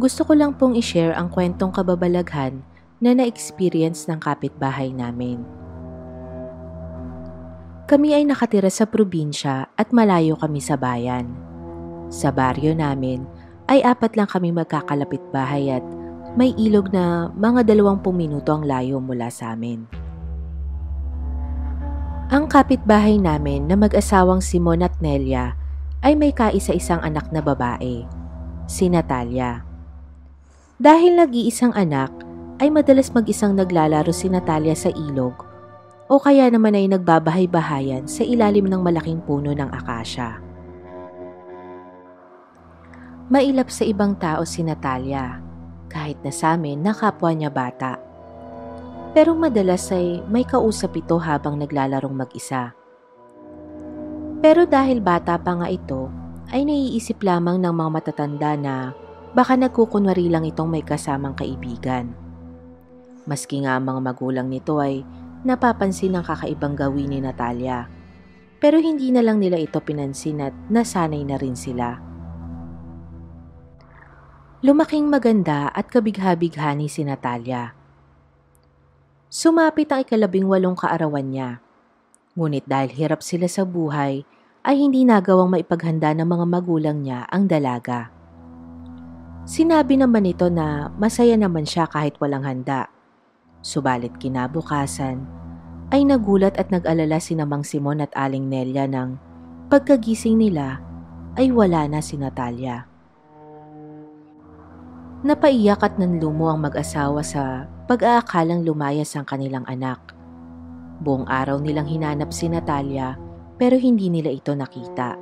Gusto ko lang pong i-share ang kwentong kababalaghan na na-experience ng kapitbahay namin. Kami ay nakatira sa probinsya at malayo kami sa bayan. Sa baryo namin ay 4 lang kami magkakalapit bahay at may ilog na mga 20 minuto ang layo mula sa amin. Ang kapitbahay namin na mag-asawang Simon at Nelia ay may kaisa-isang anak na babae, si Natalia. Dahil nag-iisang anak, ay madalas mag-isang naglalaro si Natalia sa ilog o kaya naman ay nagbabahay-bahayan sa ilalim ng malaking puno ng akasya. Mailap sa ibang tao si Natalia, kahit na sa amin na kapwa niya bata. Pero madalas ay may kausap ito habang naglalarong mag-isa. Pero dahil bata pa nga ito, ay naiisip lamang ng mga matatanda na baka nagkukunwari lang itong may kasamang kaibigan. Maski nga ang mga magulang nito ay napapansin ang kakaibang gawin ni Natalia. Pero hindi na lang nila ito pinansin at nasanay na rin sila. Lumaking maganda at kabigha-bighani si Natalia. Sumapit ang 18 kaarawan niya. Ngunit dahil hirap sila sa buhay, ay hindi nagawang maipaghanda ng mga magulang niya ang dalaga. Sinabi naman ito na masaya naman siya kahit walang handa. Subalit kinabukasan, ay nagulat at nag-alala sina Mang Simon at Aling Nelia nang pagkagising nila ay wala na si Natalia. Napaiyak at nanlumo ang mag-asawa sa pag-aakalang lumayas ang kanilang anak. Buong araw nilang hinanap si Natalia pero hindi nila ito nakita.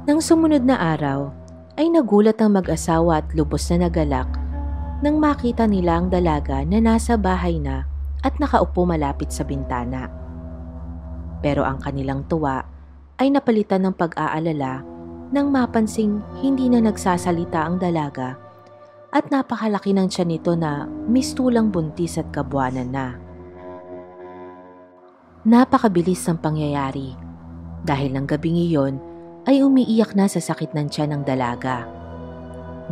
Nang sumunod na araw, ay nagulat ang mag-asawa at lubos na nagalak nang makita nila ang dalaga na nasa bahay na at nakaupo malapit sa bintana. Pero ang kanilang tuwa ay napalitan ng pag-aalala nang mapansing hindi na nagsasalita ang dalaga at napakalaki ng tiyan nito na mistulang buntis at kabuanan na. Napakabilis ng pangyayari dahil ng gabing iyon ay umiiyak na sa sakit ng tiyan ng dalaga.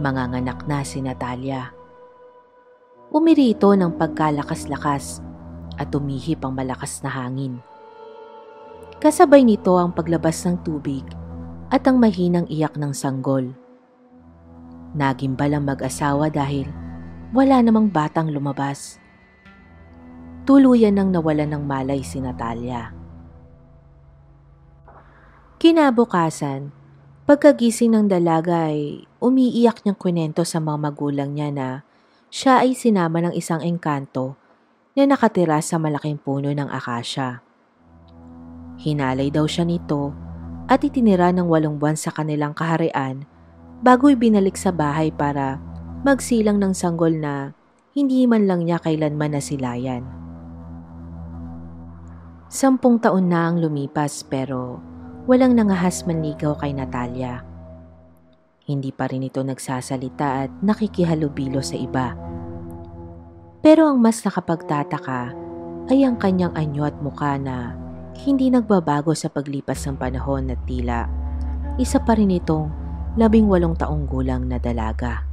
Manganganak na si Natalia. Umiri ito ng pagkalakas-lakas at umihip ang malakas na hangin. Kasabay nito ang paglabas ng tubig at ang mahinang iyak ng sanggol. Nagimbal ang mag-asawa dahil wala namang batang lumabas. Tuluyan nang nawalan ng malay si Natalia. Kinabukasan, pagkagising ng dalaga ay umiiyak niyang kwento sa mga magulang niya na siya ay sinama ng isang engkanto na nakatira sa malaking puno ng akasya. Hinalay daw siya nito at itinira ng 8 buwan sa kanilang kaharian bago ibinalik sa bahay para magsilang ng sanggol na hindi man lang niya kailanman nasilayan. 10 taon na ang lumipas pero walang nangahas manligaw kay Natalia. Hindi pa rin ito nagsasalita at nakikihalubilo sa iba. Pero ang mas nakapagtataka ay ang kanyang anyo at mukha na hindi nagbabago sa paglipas ng panahon at tila isa pa rin itong 18 taong gulang na dalaga.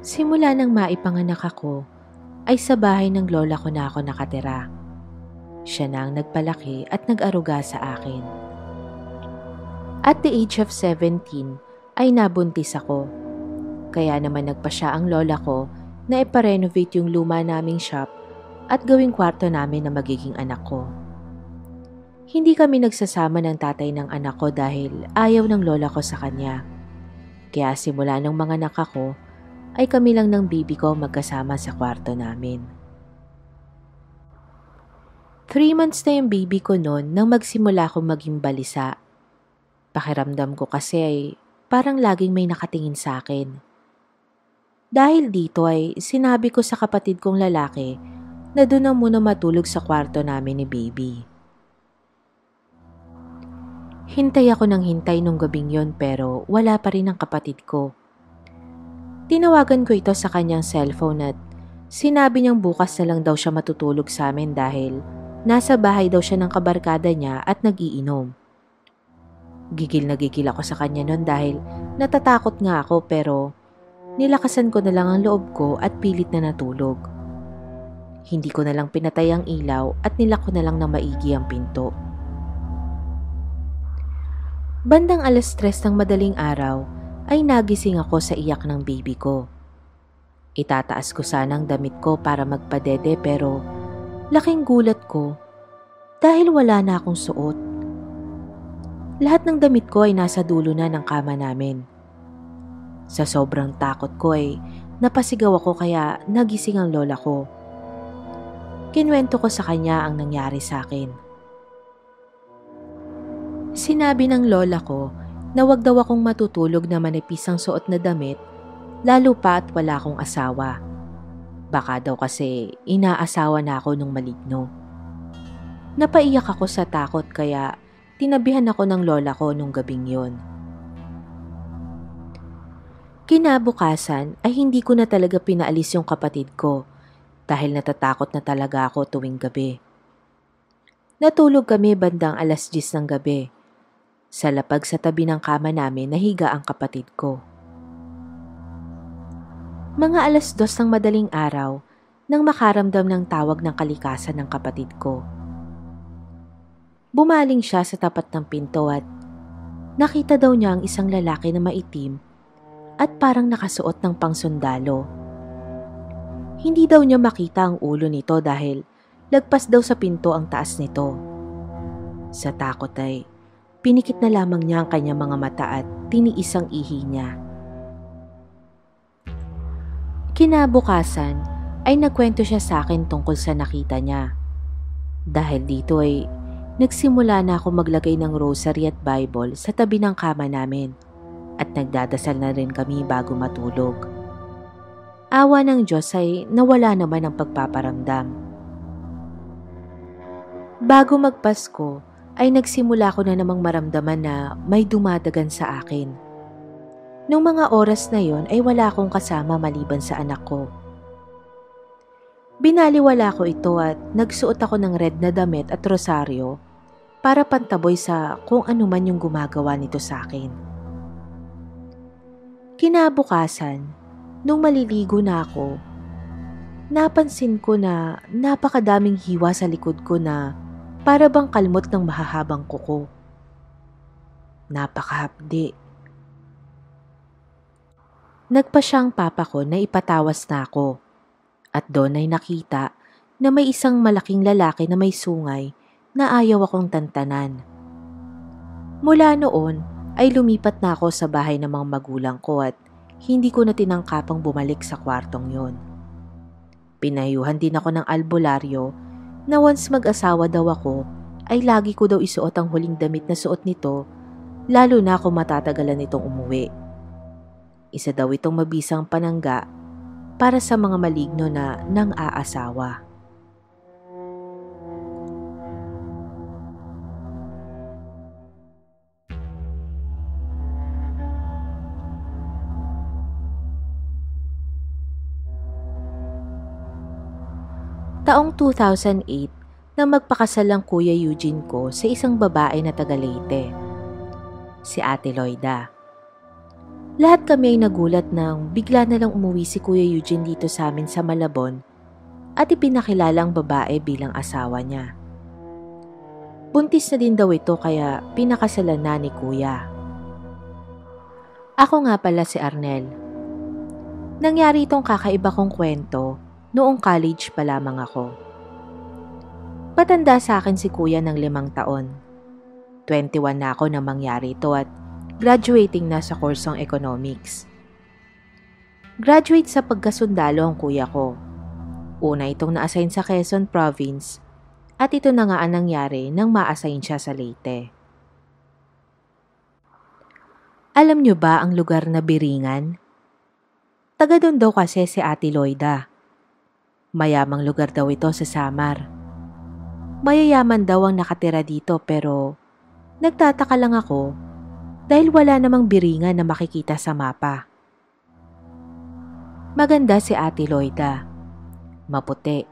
Simula nang maipanganak ako, ay sa bahay ng lola ko na ako nakatira. Siya na ang nagpalaki at nag-aruga sa akin. At the age of 17 ay nabuntis ako. Kaya naman nagpa siya ang lola ko na iparenovate yung luma naming shop at gawing kwarto namin na magiging anak ko. Hindi kami nagsasama ng tatay ng anak ko dahil ayaw ng lola ko sa kanya. Kaya simula nung mga anak ako, ay kami lang ng bibi ko magkasama sa kwarto namin. 3 months na yung baby ko noon nang magsimula akong maging balisa. Pakiramdam ko kasi ay parang laging may nakatingin sa akin. Dahil dito ay sinabi ko sa kapatid kong lalaki na doon na muna matulog sa kwarto namin ni baby. Hintay ako ng hintay nung gabing yon pero wala pa rin ang kapatid ko. Tinawagan ko ito sa kanyang cellphone at sinabi niyang bukas na lang daw siya matutulog sa amin dahil nasa bahay daw siya ng kabarkada niya at nag-iinom. Gigil na gigil ako sa kanya noon dahil natatakot nga ako pero nilakasan ko na lang ang loob ko at pilit na natulog. Hindi ko na lang pinatay ang ilaw at nilak ko na lang na maigi ang pinto. Bandang 3:00 ng madaling araw ay nagising ako sa iyak ng baby ko. Itataas ko sanang damit ko para magpadede pero laking gulat ko dahil wala na akong suot. Lahat ng damit ko ay nasa dulo na ng kama namin. Sa sobrang takot ko ay napasigaw ako kaya nagising ang lola ko. Kinuwento ko sa kanya ang nangyari sa akin. Sinabi ng lola ko na wag daw akong matutulog na manipis ang suot na damit lalo pa at wala akong asawa. Baka daw kasi inaasawa na ako nung maligno. Napaiyak ako sa takot kaya tinabihan ako ng lola ko nung gabing yon. Kinabukasan ay hindi ko na talaga pinaalis yung kapatid ko dahil natatakot na talaga ako tuwing gabi. Natulog kami bandang 10:00 ng gabi. Sa lapag sa tabi ng kama namin nahiga ang kapatid ko. Mga 2:00 ng madaling araw nang makaramdam ng tawag ng kalikasan ng kapatid ko. Bumaling siya sa tapat ng pinto at nakita daw niya ang isang lalaki na maitim at parang nakasuot ng pangsundalo. Hindi daw niya makita ang ulo nito dahil lagpas daw sa pinto ang taas nito. Sa takot ay pinikit na lamang niya ang kanyang mga mata at tiniis ang ihi niya. Kinabukasan ay nagkwento siya sa akin tungkol sa nakita niya. Dahil dito ay nagsimula na ako maglagay ng rosary at Bible sa tabi ng kama namin at nagdadasal na rin kami bago matulog. Awa ng Diyos ay nawala naman ang pagpaparamdam. Bago magpasko ay nagsimula ko na namang maramdaman na may dumadagan sa akin. Nung mga oras na yon ay wala akong kasama maliban sa anak ko. Binaliwala ko ito at nagsuot ako ng red na damit at rosaryo para pantaboy sa kung ano man yung gumagawa nito sa akin. Kinabukasan, nung maliligo na ako, napansin ko na napakadaming hiwa sa likod ko na para bang kalmot ng mahahabang kuko. Napakahapdi. Nagpa siyang papa ko na ipatawas na ako at doon ay nakita na may isang malaking lalaki na may sungay na ayaw akong tantanan. Mula noon ay lumipat na ako sa bahay ng mga magulang ko at hindi ko na tinangkapang bumalik sa kwartong yon. Pinayuhan din ako ng albularyo na once mag-asawa daw ako ay lagi ko daw isuot ang huling damit na suot nito lalo na kung matatagalan itong umuwi. Isa daw itong mabisang panangga para sa mga maligno na nang-aasawa. Taong 2008 na magpakasal ang Kuya Eugene ko sa isang babae na taga Leyte, si Ate Loida. Lahat kami ay nagulat nang bigla na lang umuwi si Kuya Eugene dito sa amin sa Malabon at ipinakilala ang babae bilang asawa niya. Buntis na din daw ito kaya pinakasalan na ni Kuya. Ako nga pala si Arnel. Nangyari itong kakaiba kong kwento noong college pa lamang ako. Patanda sa akin si Kuya ng 5 taon. 21 na ako nang mangyari ito at graduating na sa kursong economics. Graduate sa pagkasundalo ang kuya ko. Una itong na-assign sa Quezon Province at ito na nga ang nangyari nang ma-assign siya sa Leyte. Alam niyo ba ang lugar na Biringan? Taga doon daw kasi si Ate Loida. Mayamang lugar daw ito sa Samar. Mayayaman daw ang nakatira dito pero nagtataka lang ako dahil wala namang Biringan na makikita sa mapa. Maganda si Ate Loida. Maputi,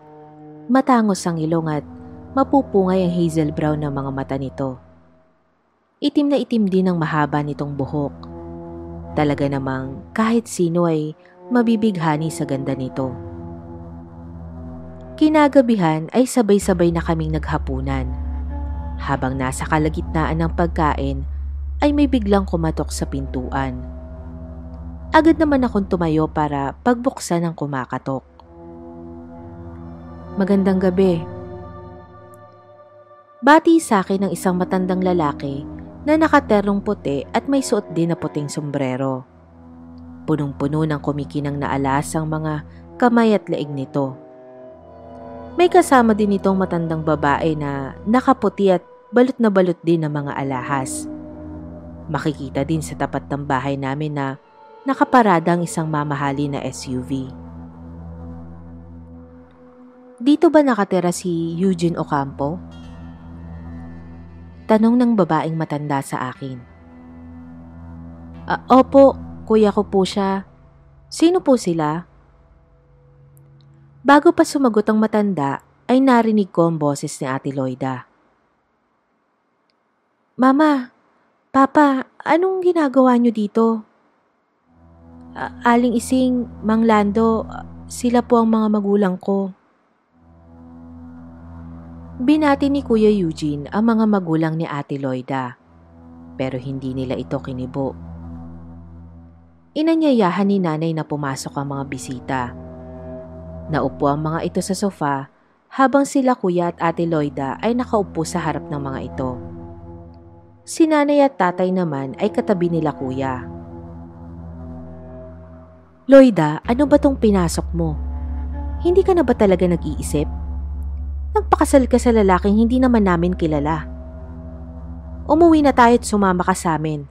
matangos ang ilong at mapupungay ang hazel brown ng mga mata nito. Itim na itim din ang mahaba nitong buhok. Talaga namang kahit sino ay mabibighani sa ganda nito. Kinagabihan ay sabay-sabay na kaming naghapunan. Habang nasa kalagitnaan ng pagkain ay may biglang kumatok sa pintuan. Agad naman akong tumayo para pagbuksan ang kumakatok. Magandang gabi. Bati sa akin ng isang matandang lalaki na nakaterong puti at may suot din na puting sombrero. Punong-puno ng kumikinang na alas ang mga kamay at leeg nito. May kasama din itong matandang babae na nakaputi at balot na balot din ng mga alahas. Makikita din sa tapat ng bahay namin na nakaparada ang isang mamahali na SUV. Dito ba nakatira si Eugene Ocampo? Tanong ng babaeng matanda sa akin. Opo, kuya ko po siya. Sino po sila? Bago pa sumagot ang matanda, ay narinig ko ang boses ni Ate Loida. Mama, Papa, anong ginagawa niyo dito? Aling Ising, Mang Lando, sila po ang mga magulang ko. Binati ni Kuya Eugene ang mga magulang ni Ate Loida, pero hindi nila ito kinibo. Inanyayahan ni nanay na pumasok ang mga bisita. Naupo ang mga ito sa sofa habang sila Kuya at Ate Loida ay nakaupo sa harap ng mga ito. Si nanay at tatay naman ay katabi nila Kuya. Loida, ano ba tong pinasok mo? Hindi ka na ba talaga nag-iisip? Nagpakasal ka sa lalaking hindi naman namin kilala. Umuwi na tayo at sumama ka sa amin.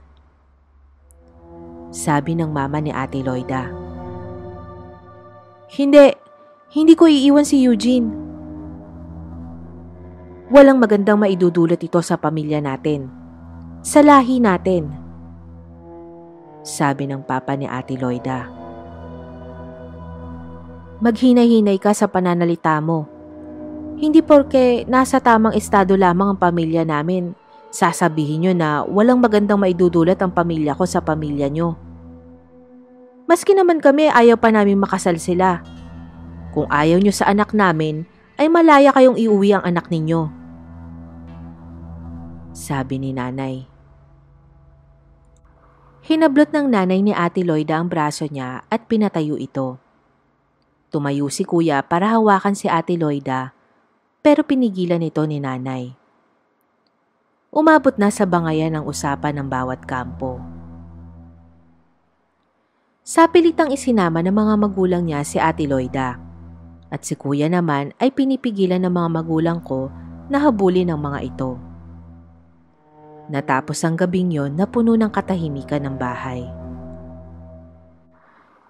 Sabi ng mama ni Ate Loida. Hindi ko iiwan si Eugene. Walang magandang maidudulot ito sa pamilya natin. Sa lahi natin. Sabi ng papa ni Ate Loida. Maghinay-hinay ka sa pananalita mo. Hindi porke nasa tamang estado lamang ang pamilya namin, sasabihin nyo na walang magandang maidudulot ang pamilya ko sa pamilya nyo. Maski naman kami ayaw pa namin makasal sila. Kung ayaw nyo sa anak namin, ay malaya kayong iuwi ang anak ninyo. Sabi ni nanay. Hinablot ng nanay ni Ate Loida ang braso niya at pinatayo ito. Tumayo si Kuya para hawakan si Ate Loida, pero pinigilan ito ni nanay. Umabot na sa bangayan ang usapan ng bawat kampo. Sa pilitang isinama ng mga magulang niya si Ate Loida, at si Kuya naman ay pinipigilan ng mga magulang ko na habulin ang mga ito. Natapos ang gabing yon na puno ng katahimikan ng bahay.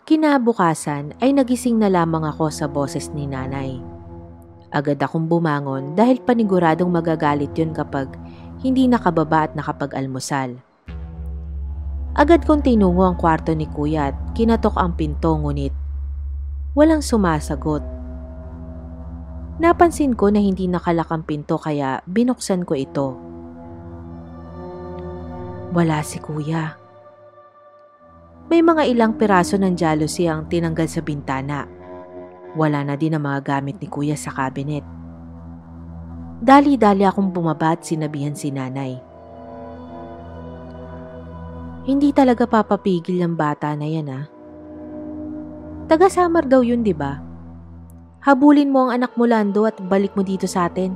Kinabukasan ay nagising na lamang ako sa boses ni nanay. Agad akong bumangon dahil paniguradong magagalit yun kapag hindi nakababa at nakapag-almusal. Agad kong tinungo ang kwarto ni Kuya at kinatok ang pinto ngunit walang sumasagot. Napansin ko na hindi nakalak ang pinto kaya binuksan ko ito. Wala si Kuya. May mga ilang piraso ng jealousy ang tinanggal sa bintana. Wala na din ang mga gamit ni Kuya sa cabinet. Dali-dali akong bumaba at sinabihan si nanay. Hindi talaga papapigil ng bata na yan Taga-Samar daw yun, di ba? Habulin mo ang anak mo, Lando, at balik mo dito sa atin.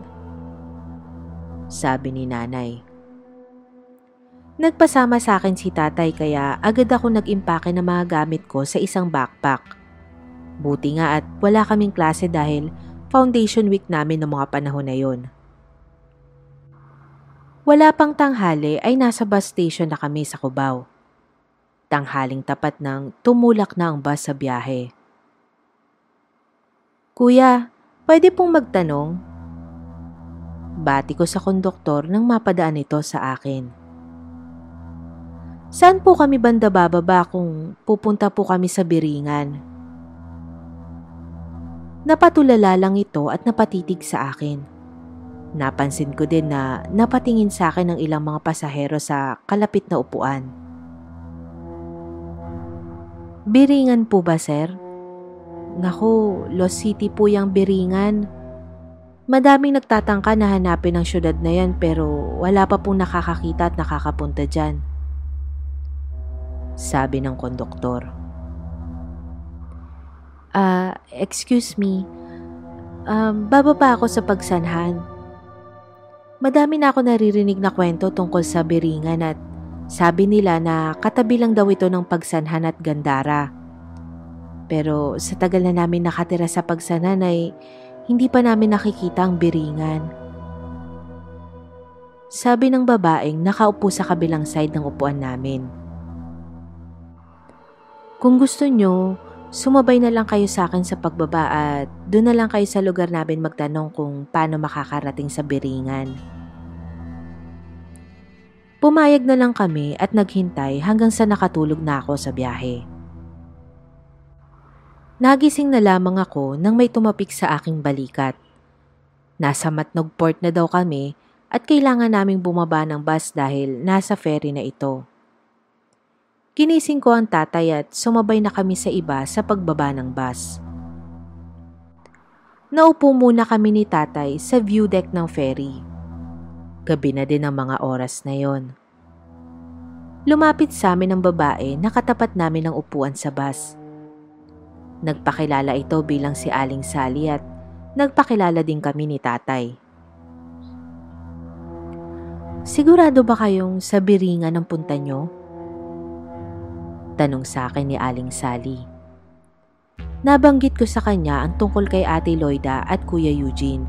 Sabi ni nanay. Nagpasama sa akin si tatay kaya agad ako nag-impake ng mga gamit ko sa isang backpack. Buti nga at wala kaming klase dahil foundation week namin ng mga panahon na yon. Wala pang tanghali ay nasa bus station na kami sa Cubao. Tanghaling tapat ng tumulak na ang bus sa biyahe. Kuya, pwede pong magtanong? Bati ko sa konduktor nang mapadaan ito sa akin. Saan po kami banda bababa kung pupunta po kami sa Biringan? Napatulala lang ito at napatitig sa akin. Napansin ko din na napatingin sa akin ng ilang mga pasahero sa kalapit na upuan. Biringan po ba, sir? Naku, Lost City po yung Biringan. Madaming nagtatangka na hanapin ang syudad na yan pero wala pa pong nakakakita at nakakapunta dyan. Sabi ng konduktor. Excuse me. Bababa ako sa Pagsanhan. Madami na ako naririnig na kwento tungkol sa Biringan at sabi nila na katabi lang daw ito ng Pagsanhan at Gandara. Pero sa tagal na namin nakatira sa Pagsanhan ay hindi pa namin nakikita ang Biringan. Sabi ng babaeng nakaupo sa kabilang side ng upuan namin. Kung gusto nyo, sumabay na lang kayo sa akin sa pagbaba at doon na lang kayo sa lugar namin magtanong kung paano makakarating sa Biringan. Pumayag na lang kami at naghintay hanggang sa nakatulog na ako sa biyahe. Nagising na lamang ako nang may tumapik sa aking balikat. Nasa Matnog Port na daw kami at kailangan naming bumaba ng bus dahil nasa ferry na ito. Ginising ko ang tatay at sumabay na kami sa iba sa pagbaba ng bus. Naupo muna kami ni tatay sa view deck ng ferry. Gabi na din ang mga oras na yon. Lumapit sa amin ang babae na katapat namin ng upuan sa bus. Nagpakilala ito bilang si Aling Sally at nagpakilala din kami ni tatay. Sigurado ba kayong sa Biringan ang punta nyo? Tanong sa akin ni Aling Sally. Nabanggit ko sa kanya ang tungkol kay Ate Loida at Kuya Eugene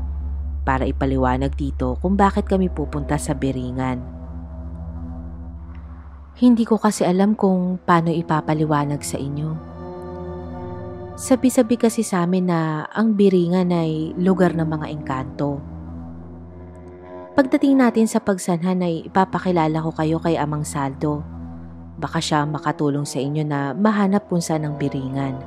para ipaliwanag dito kung bakit kami pupunta sa Biringan. Hindi ko kasi alam kung paano ipapaliwanag sa inyo. Sabi-sabi kasi sa amin na ang Biringan ay lugar ng mga engkanto. Pagdating natin sa Pagsanhan ay ipapakilala ko kayo kay Amang Saldo. Baka siya makatulong sa inyo na mahanap kung saan ang Biringan.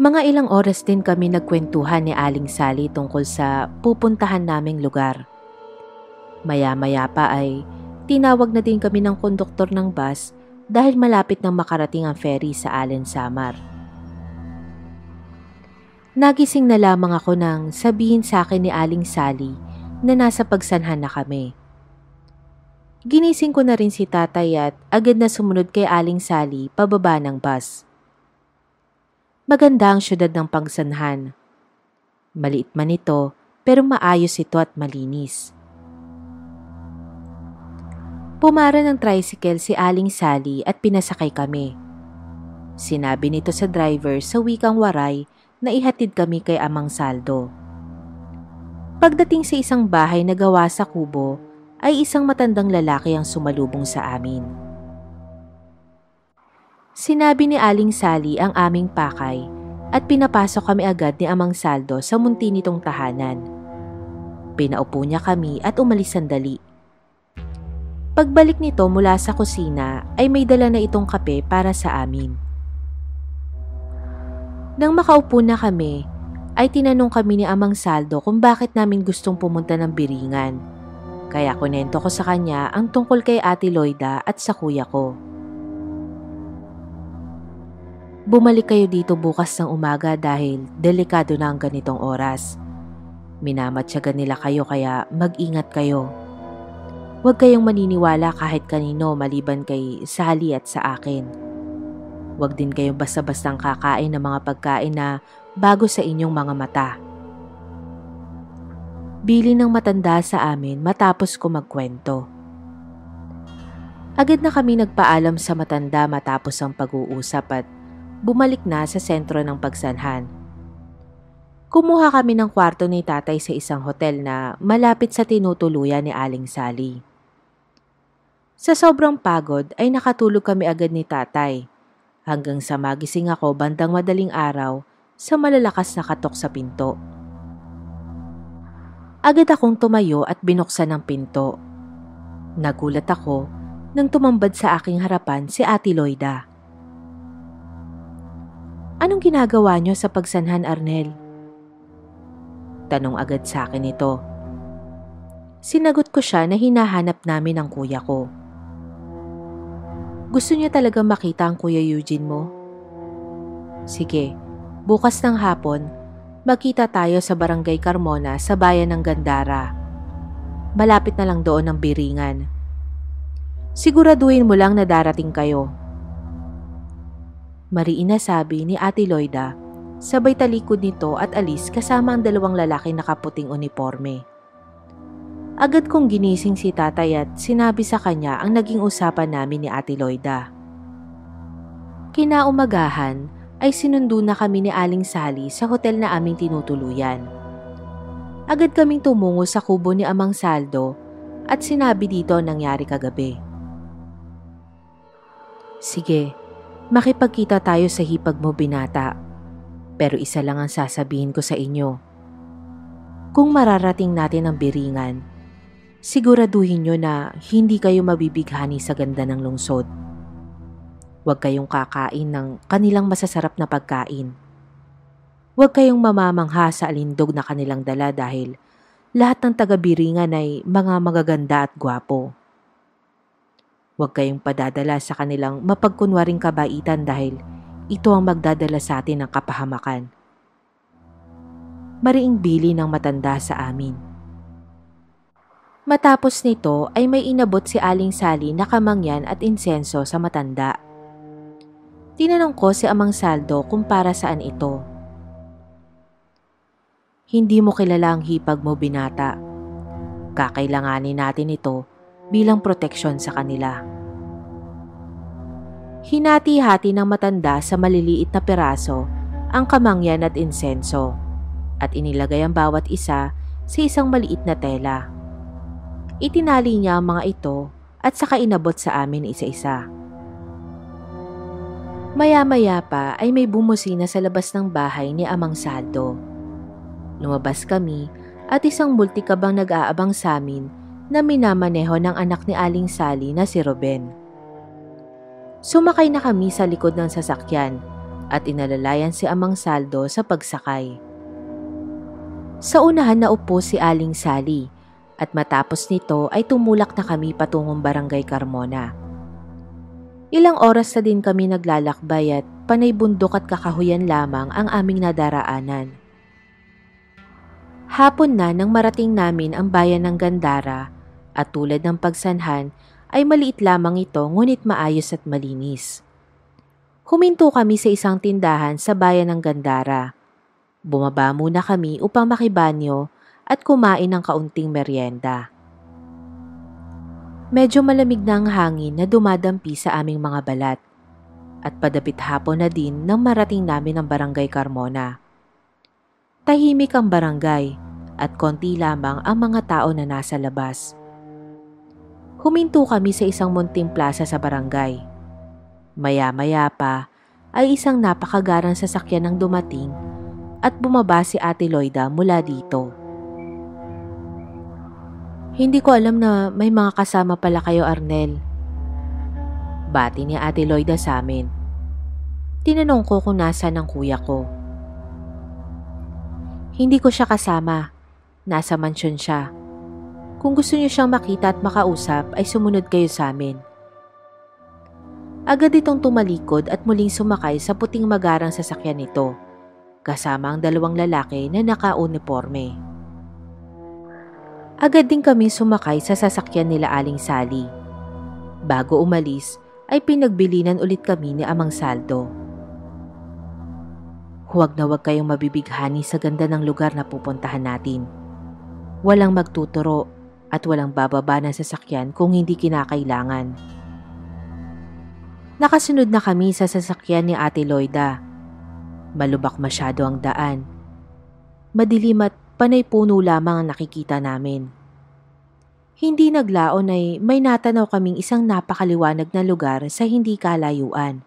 Mga ilang oras din kami nagkwentuhan ni Aling Sally tungkol sa pupuntahan naming lugar. Maya-maya pa ay tinawag na din kami ng konduktor ng bus dahil malapit nang makarating ang ferry sa Allen Samar. Nagising na lamang ako nang sabihin sa akin ni Aling Sally na nasa Pagsanhan na kami. Ginising ko na rin si tatay at agad na sumunod kay Aling Sally pababa ng bus. Maganda ang syudad ng Pagsanhan. Maliit man ito pero maayos ito at malinis. Pumara ng tricycle si Aling Sally at pinasakay kami. Sinabi nito sa driver sa wikang waray na ihatid kami kay Amang Saldo. Pagdating sa isang bahay na gawa sa kubo, ay isang matandang lalaki ang sumalubong sa amin. Sinabi ni Aling Sally ang aming pakay at pinapasok kami agad ni Amang Saldo sa munti nitong tahanan. Pinaupo niya kami at umalis sandali. Pagbalik nito mula sa kusina ay may dala na itong kape para sa amin. Nang makaupo na kami, ay tinanong kami ni Amang Saldo kung bakit namin gustong pumunta ng Biringan. Kaya kunento ko sa kanya ang tungkol kay Ate Loida at sa kuya ko. Bumalik kayo dito bukas ng umaga dahil delikado na ang ganitong oras. Minamatyagan nila kayo kaya mag-ingat kayo. Huwag kayong maniniwala kahit kanino maliban kay Sally at sa akin. Huwag din kayong basta-bastang kakain ng mga pagkain na bago sa inyong mga mata. Bili ng matanda sa amin matapos ko magkwento. Agad na kami nagpaalam sa matanda matapos ang pag-uusap at bumalik na sa sentro ng Pagsanhan. Kumuha kami ng kwarto ni tatay sa isang hotel na malapit sa tinutuluyan ni Aling Sally. Sa sobrang pagod ay nakatulog kami agad ni tatay hanggang sa magising ako bandang madaling araw sa malalakas na katok sa pinto. Agad akong tumayo at binuksan ang pinto. Nagulat ako nang tumambad sa aking harapan si Ate Loida. Anong ginagawa niyo sa pagsanhan, Arnel? Tanong agad sa akin ito. Sinagot ko siya na hinahanap namin ang kuya ko. Gusto niya talaga makita ang Kuya Eugene mo? Sige, bukas ng hapon, magkita tayo sa Barangay Carmona sa bayan ng Gandara. Malapit na lang doon ang biringan. Siguraduhin mo lang na darating kayo. Mariin na sabi ni Ate Loida, sabay talikod nito at alis kasama ang dalawang lalaki nakaputing uniforme. Agad kong ginising si tatay at sinabi sa kanya ang naging usapan namin ni Ate Loida. Kinaumagahan ay sinundo na kami ni Aling Sally sa hotel na aming tinutuluyan. Agad kaming tumungo sa kubo ni Amang Saldo at sinabi dito ang nangyari kagabi. Sige, makipagkita tayo sa hipag mo, binata. Pero isa lang ang sasabihin ko sa inyo. Kung mararating natin ang biringan, siguraduhin nyo na hindi kayo mabibighani sa ganda ng lungsod. Huwag kayong kakain ng kanilang masasarap na pagkain. Huwag kayong mamamangha sa alindog na kanilang dala dahil lahat ng taga-biringan ay mga magaganda at gwapo. Huwag kayong padadala sa kanilang mapagkunwaring kabaitan dahil ito ang magdadala sa atin ng kapahamakan. Mariing bili ng matanda sa amin. Matapos nito ay may inabot si Aling Sally na kamangyan at insenso sa matanda. Tinanong ko si Amang Saldo kung para saan ito. Hindi mo kilala ang hipag mo, binata. Kakailanganin natin ito bilang proteksyon sa kanila. Hinati-hati ng matanda sa maliliit na peraso ang kamangyan at insenso at inilagay ang bawat isa sa isang maliit na tela. Itinali niya ang mga ito at saka inabot sa amin isa-isa. Maya-maya pa ay may bumusina sa labas ng bahay ni Amang Saldo. Lumabas kami at isang multikabang nag-aabang sa amin na minamaneho ng anak ni Aling Sally na si Ruben. Sumakay na kami sa likod ng sasakyan at inalalayan si Amang Saldo sa pagsakay. Sa unahan na upo si Aling Sally at matapos nito ay tumulak na kami patungong Barangay Carmona. Ilang oras na din kami naglalakbay at panay bundok at kakahuyan lamang ang aming nadaraanan. Hapon na nang marating namin ang bayan ng Gandara at tulad ng pagsanhan ay maliit lamang ito ngunit maayos at malinis. Huminto kami sa isang tindahan sa bayan ng Gandara. Bumaba muna kami upang makibanyo at kumain ng kaunting merienda. Medyo malamig na ang hangin na dumadampi sa aming mga balat at padapit hapon na din nang marating namin ang Barangay Carmona. Tahimik ang barangay at konti lamang ang mga tao na nasa labas. Huminto kami sa isang munting plaza sa barangay. Maya-maya pa ay isang napakagarang sasakyan ang dumating at bumaba si Ate Loida mula dito. Hindi ko alam na may mga kasama pala kayo, Arnel. Bati ni Ate Loida sa amin. Tinanong ko kung nasaan ang kuya ko. Hindi ko siya kasama. Nasa mansyon siya. Kung gusto niyo siyang makita at makausap ay sumunod kayo sa amin. Agad itong tumalikod at muling sumakay sa puting magarang sasakyan nito, kasama ang dalawang lalaki na naka-uniforme. Agad din kami sumakay sa sasakyan nila Aling Sally. Bago umalis ay pinagbilinan ulit kami ni Amang Saldo. Huwag na huwag kayong mabibighani sa ganda ng lugar na pupuntahan natin. Walang magtuturo at walang bababa ng sasakyan kung hindi kinakailangan. Nakasunod na kami sa sasakyan ni Ate Loida. Malubak masyado ang daan. Madilim at panay puno lamang ang nakikita namin. Hindi naglaon ay may natanaw kaming isang napakaliwanag na lugar sa hindi kalayuan.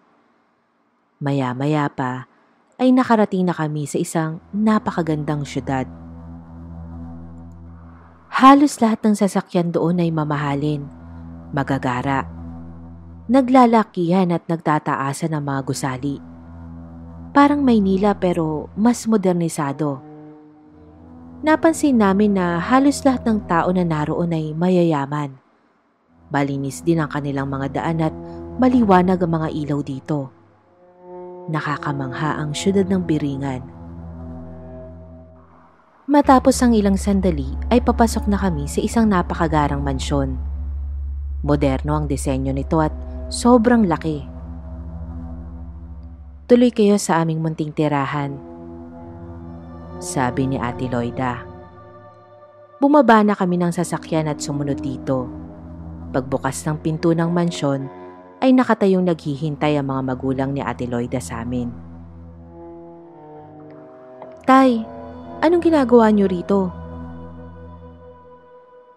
Maya-maya pa ay nakarating na kami sa isang napakagandang syudad. Halos lahat ng sasakyan doon ay mamahalin, magagara, naglalakihan at nagtataasan ng mga gusali. Parang Maynila pero mas modernisado. Napansin namin na halos lahat ng tao na naroon ay mayayaman. Malinis din ang kanilang mga daan at maliwanag ang mga ilaw dito. Nakakamangha ang syudad ng Biringan. Matapos ang ilang sandali ay papasok na kami sa isang napakagarang mansyon. Moderno ang disenyo nito at sobrang laki. Tuloy kayo sa aming munting tirahan, sabi ni Ate Loida. Bumaba na kami ng sasakyan at sumunod dito. Pagbukas ng pinto ng mansyon ay nakatayong naghihintay ang mga magulang ni Ate Loida sa amin. Tay, anong ginagawa niyo rito?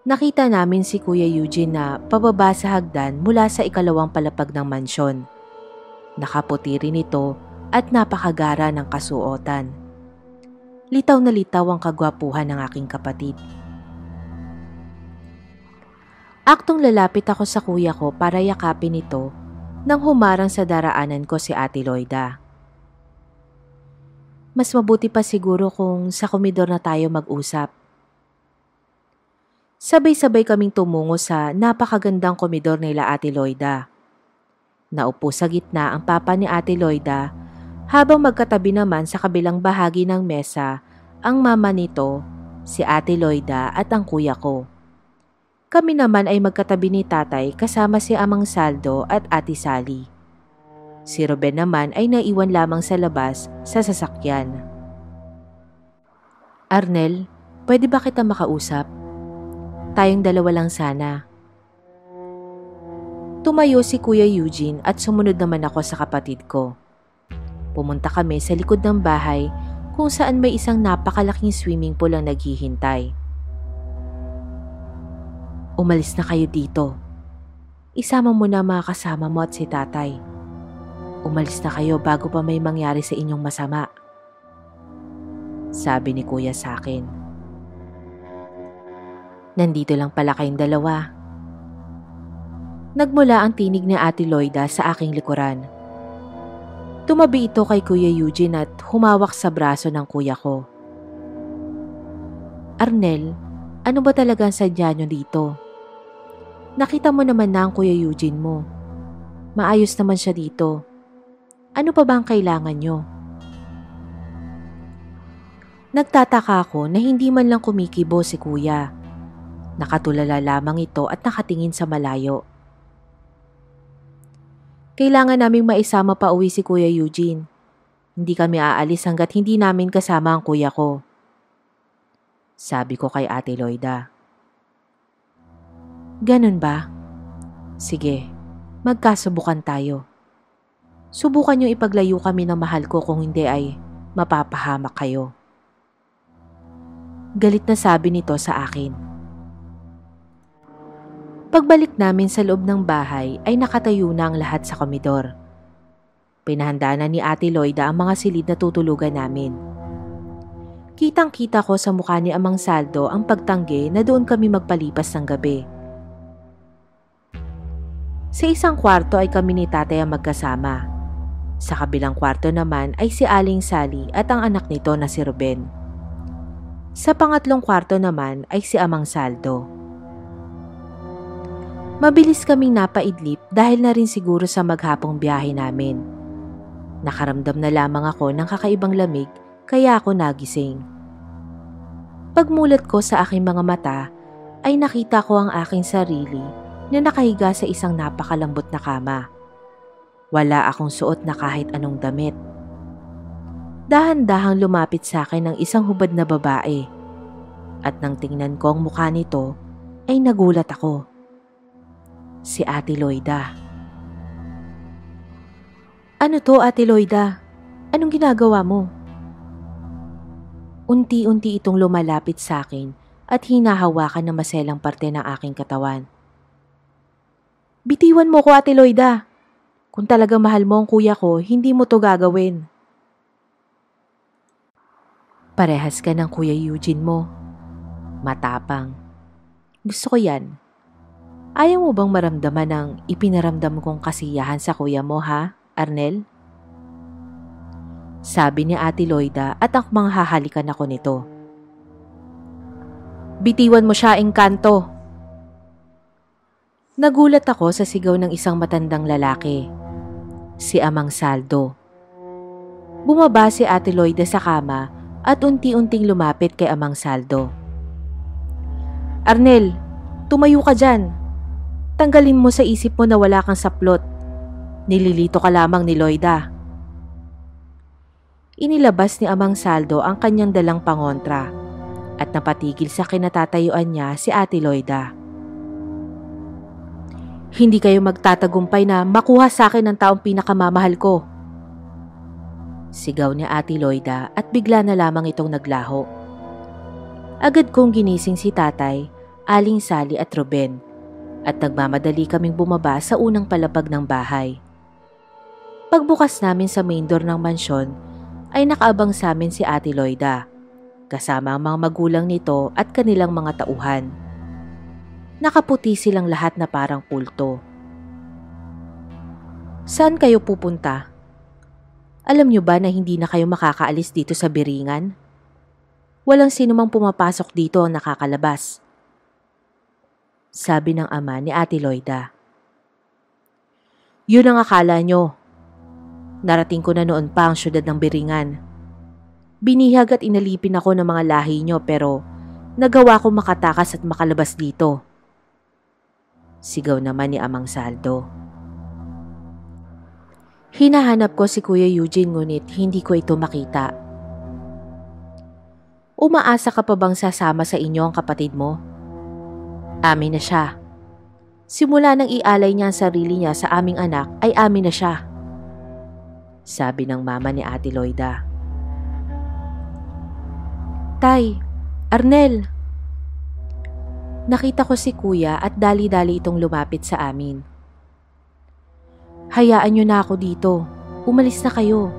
Nakita namin si Kuya Eugene na pababa sa hagdan mula sa ikalawang palapag ng mansyon. Nakaputi rin ito at napakagara ng kasuotan. Litaw na litaw ang kagwapuhan ng aking kapatid. Aktong lalapit ako sa kuya ko para yakapin ito nang humarang sa daraanan ko si Ate Loida. Mas mabuti pa siguro kung sa komedor na tayo mag-usap. Sabay-sabay kaming tumungo sa napakagandang komedor nila Ate Loida. Naupo sa gitna ang papa ni Ate Loida habang magkatabi naman sa kabilang bahagi ng mesa ang mama nito, si Ate Loida at ang kuya ko. Kami naman ay magkatabi ni tatay kasama si Amang Saldo at Ate Sally. Si Ruben naman ay naiwan lamang sa labas sa sasakyan. Arnel, pwede ba kita makausap? Tayong dalawa lang sana. Tumayo si Kuya Eugene at sumunod naman ako sa kapatid ko. Pumunta kami sa likod ng bahay kung saan may isang napakalaking swimming pool ang naghihintay. Umalis na kayo dito. Isama mo na mga kasama mo at si tatay. Umalis na kayo bago pa may mangyari sa inyong masama, sabi ni Kuya sa akin. Nandito lang pala kayong dalawa. Nagmula ang tinig ni Ate Loida sa aking likuran. Tumabi ito kay Kuya Eugene at humawak sa braso ng kuya ko. Arnel, ano ba talaga ang sadya nyo dito? Nakita mo naman na ang Kuya Eugene mo. Maayos naman siya dito. Ano pa ba ang kailangan nyo? Nagtataka ako na hindi man lang kumikibo si kuya. Nakatulala lamang ito at nakatingin sa malayo. Kailangan naming maisama pa uwi si Kuya Eugene. Hindi kami aalis hanggat hindi namin kasama ang kuya ko, sabi ko kay Ate Loida. Ganun ba? Sige, magkasubukan tayo. Subukan niyo ipaglayo kami ng mahal ko, kung hindi ay mapapahamak kayo. Galit na sabi nito sa akin. Pagbalik namin sa loob ng bahay ay nakatayo na ang lahat sa komedor. Pinahanda na ni Ate Loida ang mga silid na tutulugan namin. Kitang-kita ko sa mukha ni Amang Saldo ang pagtanggi na doon kami magpalipas ng gabi. Sa isang kwarto ay kami ni tatay ang magkasama. Sa kabilang kwarto naman ay si Aling Sally at ang anak nito na si Ruben. Sa pangatlong kwarto naman ay si Amang Saldo. Mabilis kaming napaidlip dahil na rin siguro sa maghapong biyahe namin. Nakaramdam na lamang ako ng kakaibang lamig kaya ako nagising. Pagmulat ko sa aking mga mata ay nakita ko ang aking sarili na nakahiga sa isang napakalambot na kama. Wala akong suot na kahit anong damit. Dahan-dahang lumapit sa akin ang isang hubad na babae. At nang tingnan ko ang mukha nito ay nagulat ako. Si Ate Loida. Ano to, Ate Loida? Anong ginagawa mo? Unti-unti itong lumalapit sa akin at hinahawakan na maselang parte ng aking katawan. Bitiwan mo ko, Ate Loida. Kung talagang mahal mo ang kuya ko, hindi mo to gagawin. Parehas ka ng Kuya Eugene mo. Matapang. Gusto ko yan. Ayaw mo bang maramdaman ang ipinaramdam kong kasiyahan sa kuya mo, ha, Arnel? sabi ni Ate Loida at akmang hahalikan ako nito. Bitiwan mo siya, Engkanto! Nagulat ako sa sigaw ng isang matandang lalaki, si Amang Saldo. Bumaba si Ate Loida sa kama at unti-unting lumapit kay Amang Saldo. Arnel, tumayo ka dyan. Tanggalin mo sa isip mo na wala kang saplot. Nililito ka lamang ni Loida. Inilabas ni Amang Saldo ang kanyang dalang pangontra at napatigil sa kinatatayuan niya si Ate Loida. Hindi kayo magtatagumpay na makuha sa akin ang taong pinakamamahal ko. Sigaw ni Ate Loida at bigla na lamang itong naglaho. Agad kong ginising si Tatay, Aling Sally at Ruben at nagmamadali kaming bumaba sa unang palapag ng bahay. Pagbukas namin sa main door ng mansyon ay nakaabang sa amin si Ate Loida, kasama ang mga magulang nito at kanilang mga tauhan. Nakaputi silang lahat na parang pulto. Saan kayo pupunta? Alam niyo ba na hindi na kayo makakaalis dito sa Biringan? Walang sinumang pumapasok dito ang nakakalabas. Sabi ng ama ni Ate Loida. Yun ang akala nyo. Narating ko na noon pa ang syudad ng Biringan. Binihag at inalipin ako ng mga lahi nyo pero nagawa ko makatakas at makalabas dito. Sigaw naman ni Amang Saldo. Hinahanap ko si Kuya Eugene ngunit hindi ko ito makita. Umaasa ka pa bang sasama sa inyo ang kapatid mo? Amin na siya. Simula nang ialay niya ang sarili niya sa aming anak ay amin na siya. Sabi ng mama ni Ate Loida. Tay, Arnel! Nakita ko si Kuya at dali-dali itong lumapit sa amin. Hayaan niyo na ako dito. Umalis na kayo.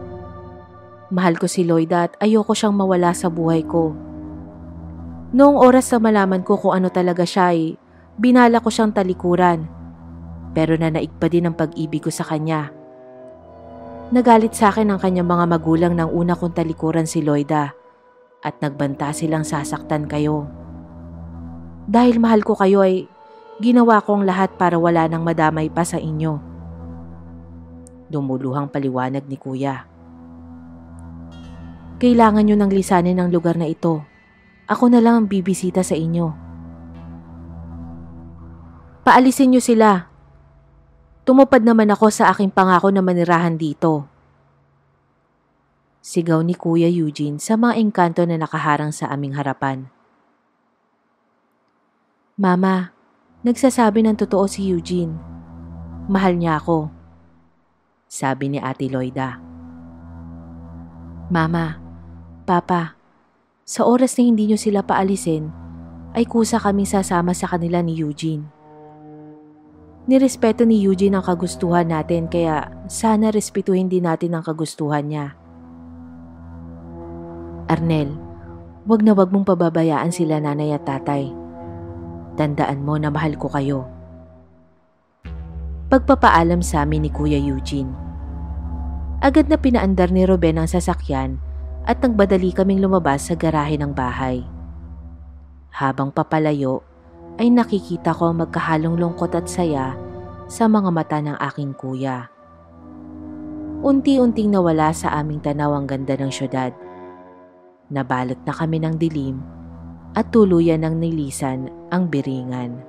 Mahal ko si Loida at ayoko siyang mawala sa buhay ko. Noong oras na malaman ko kung ano talaga siya ay binala ko siyang talikuran. Pero nanaig pa din ang pag-ibig ko sa kanya. Nagalit sa akin ang kanyang mga magulang nang una kong talikuran si Loida at nagbanta silang sasaktan kayo. Dahil mahal ko kayo ay ginawa ko ang lahat para wala nang madamay pa sa inyo. Dumuluhang paliwanag ni Kuya. Kailangan nyo nang lisanin ang lugar na ito. Ako na lang ang bibisita sa inyo. Paalisin nyo sila. Tumupad naman ako sa aking pangako na manirahan dito. Sigaw ni Kuya Eugene sa mga engkanto na nakaharang sa aming harapan. Mama, nagsasabi ng totoo si Eugene. Mahal niya ako. Sabi ni Ate Loida. Mama, Papa, sa oras na hindi niyo sila paalisin, ay kusa kaming sasama sa kanila ni Eugene. Nirespeto ni Eugene ang kagustuhan natin kaya sana respetuhin din natin ang kagustuhan niya. Arnel, wag na wag mong pababayaan sila nanay at tatay. Tandaan mo na mahal ko kayo. Pagpapaalam sa amin ni Kuya Eugene. Agad na pinaandar ni Ruben ang sasakyan at nagbadali kaming lumabas sa garahe ng bahay. Habang papalayo, ay nakikita ko ang magkahalong lungkot at saya sa mga mata ng aking kuya. Unti-unting nawala sa aming tanaw ang ganda ng syudad. Nabalot na kami ng dilim at tuluyan ng nilisan ang Biringan.